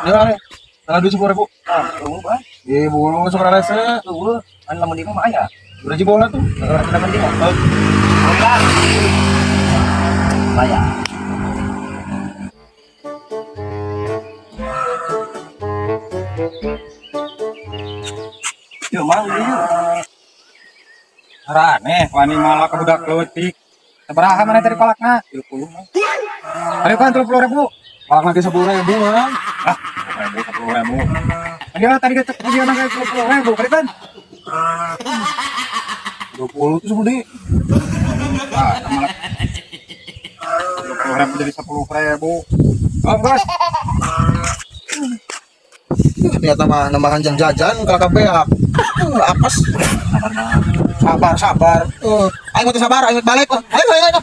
Ya, tanggal 20.000. Bang. Burung masuk rasa. Kan lama di rumah ya. Udah jibola tuh. Kita mending. Saya. Yo, mang yuk. Rane, wani malah ke budak leutik. Sabaraha mana tadi palakna? 30. Ayo kan 30.000. Palak lagi 10.000, Bang. Ah, 10.000. Ayo tadi kita dia nang 30.000, kan? 20 tuh segede. Ah, malah 20.000 jadi 10.000. Oh, Bos. Ternyata mah nambahan jam jajan KKP ya. Apes. Sabar. Ayo sabar, ayo balik. Ayo.